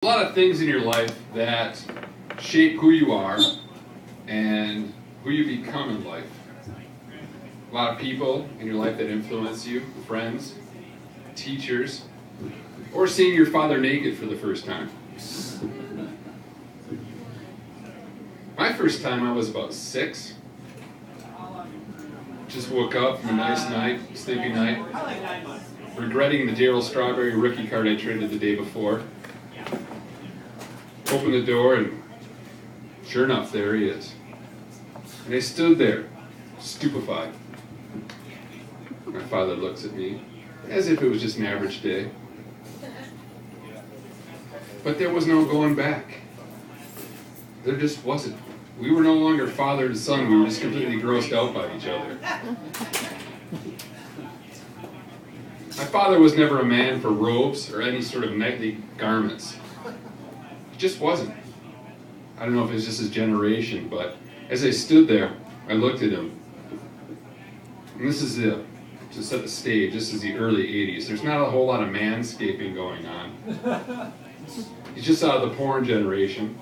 A lot of things in your life that shape who you are and who you become in life. A lot of people in your life that influence you, friends, teachers, or seeing your father naked for the first time. My first time I was about 6. Just woke up from a nice night, sleepy night, regretting the Darryl Strawberry rookie card I traded the day before. Opened the door and sure enough, there he is. And I stood there, stupefied. My father looks at me as if it was just an average day. But there was no going back. There just wasn't. We were no longer father and son, we were just completely grossed out by each other. My father was never a man for robes or any sort of knightly garments. He just wasn't. I don't know if it was just his generation, but as I stood there, I looked at him. And this is to set the stage, this is the early 80s. There's not a whole lot of manscaping going on. He's just out of the porn generation.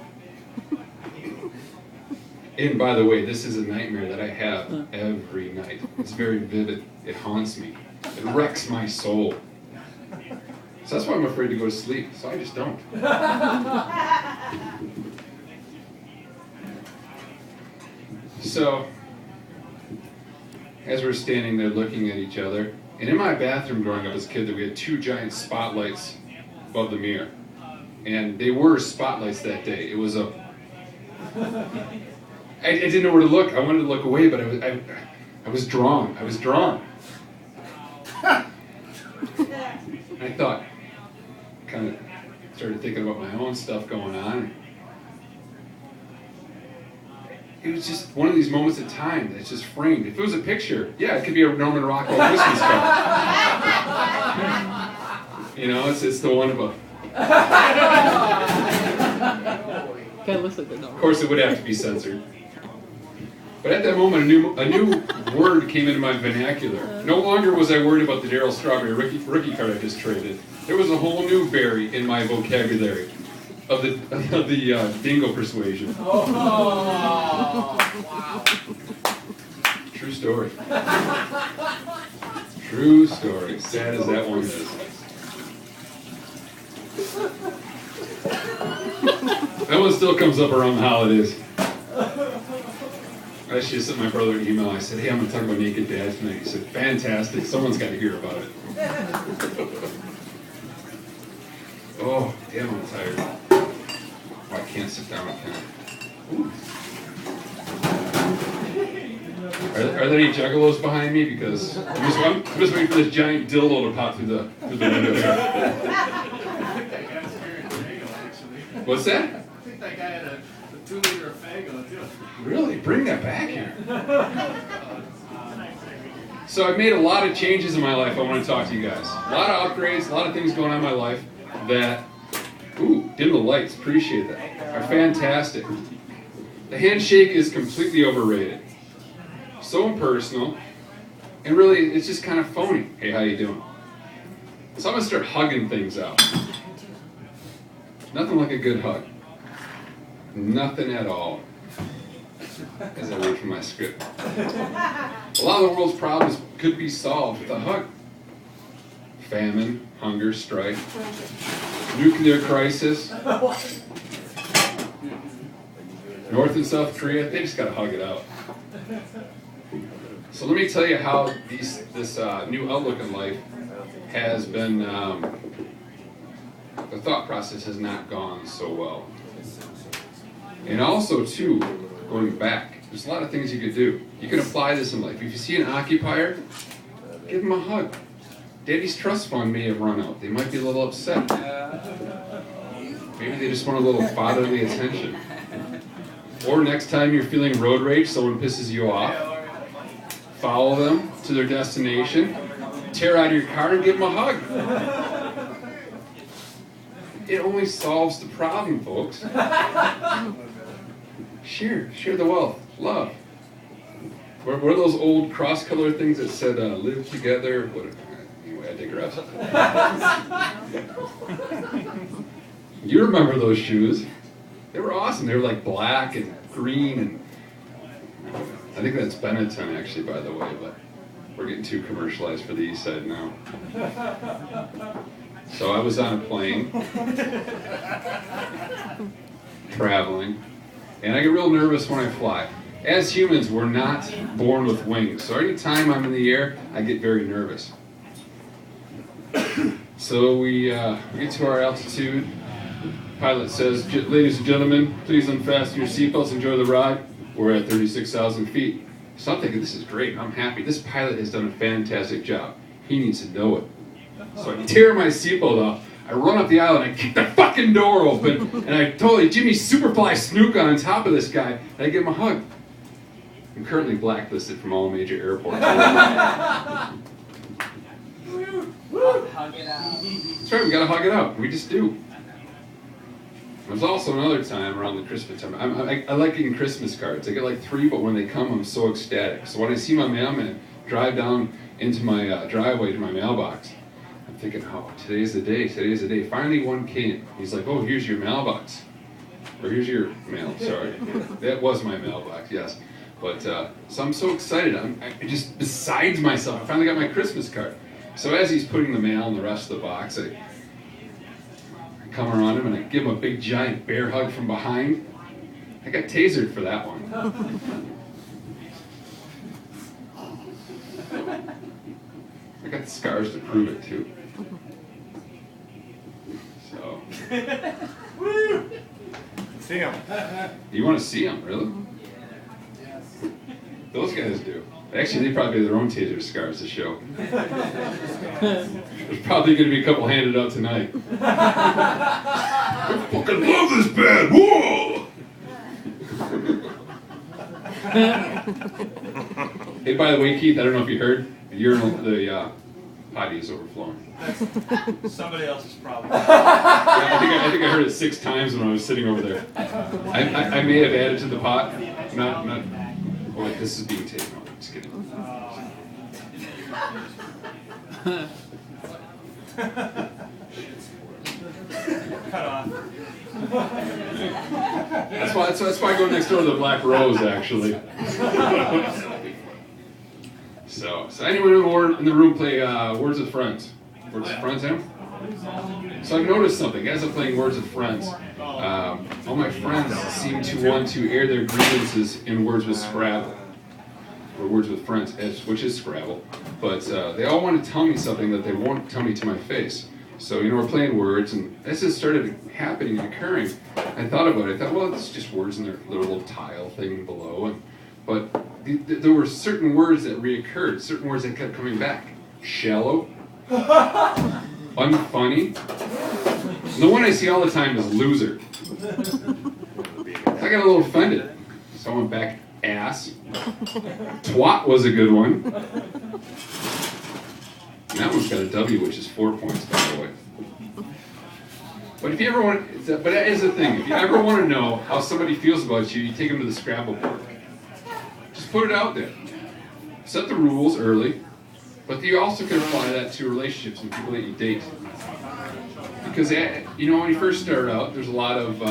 And by the way, this is a nightmare that I have every night. It's very vivid. It haunts me. It wrecks my soul. So that's why I'm afraid to go to sleep. So I just don't. So, as we're standing there looking at each other, and in my bathroom growing up as a kid, we had 2 giant spotlights above the mirror. And they were spotlights that day. It was a... I didn't know where to look. I wanted to look away, but I was drawn. I was drawn. I thought, kind of started thinking about my own stuff going on. It was just one of these moments of time that's just framed. If it was a picture, yeah, it could be a Norman Rockwell Christmas card. You know, it's the one above. Of course, it would have to be censored. But at that moment, a new word came into my vernacular. No longer was I worried about the Darryl Strawberry rookie card I just traded. There was a whole new Barry in my vocabulary of the dingo persuasion. Oh, wow. True story. True story. Sad as that one is. That one still comes up around the holidays. I actually sent my brother an email. I said, hey, I'm going to talk about naked dads tonight. He said, fantastic. Someone's got to hear about it. Oh, damn, I'm tired. Oh, I can't sit down. Are there any juggalos behind me? Because I'm just waiting for this giant dildo to pop through the window here. What's that? I think that guy had a 2-liter of Fago, too. Really? Bring that back here. So I've made a lot of changes in my life I want to talk to you guys. A lot of upgrades, a lot of things going on in my life that, dim the lights, appreciate that, are fantastic. The handshake is completely overrated. So impersonal, and really, it's just kind of phony. Hey, how you doing? So I'm going to start hugging things out. Nothing like a good hug. Nothing at all. As I read from my script. A lot of the world's problems could be solved with a hug. Famine, hunger, strife, nuclear crisis, North and South Korea, they just got to hug it out. So let me tell you how this new outlook in life has been, the thought process has not gone so well. And also, too, going back, there's a lot of things you could do. You can apply this in life. If you see an occupier, give them a hug. Daddy's trust fund may have run out. They might be a little upset. Maybe they just want a little fatherly attention. Or next time you're feeling road rage, someone pisses you off, follow them to their destination, tear out your car and give them a hug. It only solves the problem, folks. Share the wealth, love. What are those old cross-color things that said, live together? Anyway, I digress. You remember those shoes? They were awesome. They were like black and green, and I think that's Benetton actually, by the way, but we're getting too commercialized for the East Side now. So I was on a plane, traveling, and I get real nervous when I fly. As humans, we're not born with wings, so anytime I'm in the air, I get very nervous. So we get to our altitude. Pilot says, "Ladies and gentlemen, please unfasten your seatbelts, enjoy the ride." We're at 36,000 feet. So I'm thinking, this is great, I'm happy. This pilot has done a fantastic job. He needs to know it. So I tear my seatbelt off, I run up the aisle, and I kick the fucking door open, and I totally Jimmy Superfly Snook on top of this guy, and I give him a hug. I'm currently blacklisted from all major airports. Hug it out. That's right, we gotta hug it out. We just do. There's also another time around the Christmas time. I like getting Christmas cards. I get like 3, but when they come, I'm so ecstatic. So when I see my mailman drive down into my driveway to my mailbox, I'm thinking, oh, today's the day, today's the day. Finally one came. He's like, oh, here's your mailbox. Or here's your mail, sorry. That was my mailbox, yes. But, so I'm so excited. I'm just besides myself. I finally got my Christmas card. So as he's putting the mail in the rest of the box, I come around him and I give him a big giant bear hug from behind. I got tasered for that one. I got the scars to prove it too. So. See him. You want to see them, really? Those guys do. Actually, they probably have their own taser scars to show. There's probably going to be a couple handed out tonight. I fucking love this band! Whoa! Hey, by the way, Keith, I don't know if you heard, the potty is overflowing. Somebody else's problem. Yeah, I think I heard it 6 times when I was sitting over there. I may have added to the pot. Not. Oh, wait, this is being taken. No, I'm just kidding. Cut off. That's why I go next door to the Black Rose, actually. So anyone in the room play Words with Friends? Words with Friends, Em? So I've noticed something. As I'm playing Words with Friends, all my friends seem to want to air their grievances in Words with Scrabble. Or Words with Friends, which is Scrabble. But they all want to tell me something that they won't tell me to my face. So, we're playing words, and as this started happening and occurring, I thought about it. I thought, well, it's just words in their little tile thing below. But there were certain words that reoccurred, certain words that kept coming back. Shallow. Unfunny. And the one I see all the time is loser. I got a little offended. So I went back, ass. Twat was a good one. And that one's got a W, which is 4 points, by the way. But if you ever want, but that is the thing. If you ever want to know how somebody feels about you, you take them to the Scrabble board. Just put it out there. Set the rules early, but you also can apply that to relationships and people that you date. Because when you first start out, there's a lot of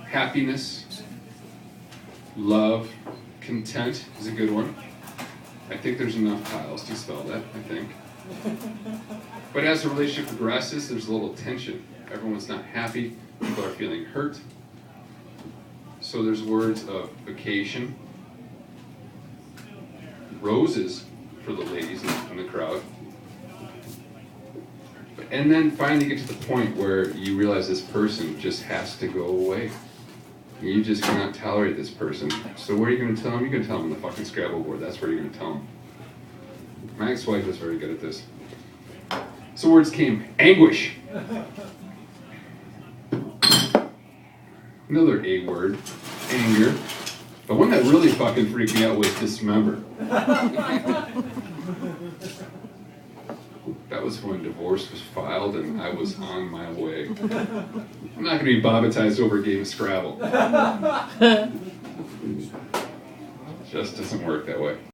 happiness, love, content is a good one. I think there's enough tiles to spell that, I think. But as the relationship progresses, there's a little tension. Everyone's not happy. People are feeling hurt. So there's words of vacation, roses for the ladies in the crowd. And then finally get to the point where you realize this person just has to go away. You just cannot tolerate this person. So where are you going to tell them? You're going to tell them on the fucking Scrabble board. That's where you're going to tell them. My ex-wife was very good at this. So words came. Anguish. Another A word. Anger. But one that really fucking freaked me out was dismember. That was when divorce was filed and I was on my way. I'm not going to be bobbatized over a game of Scrabble. Just doesn't work that way.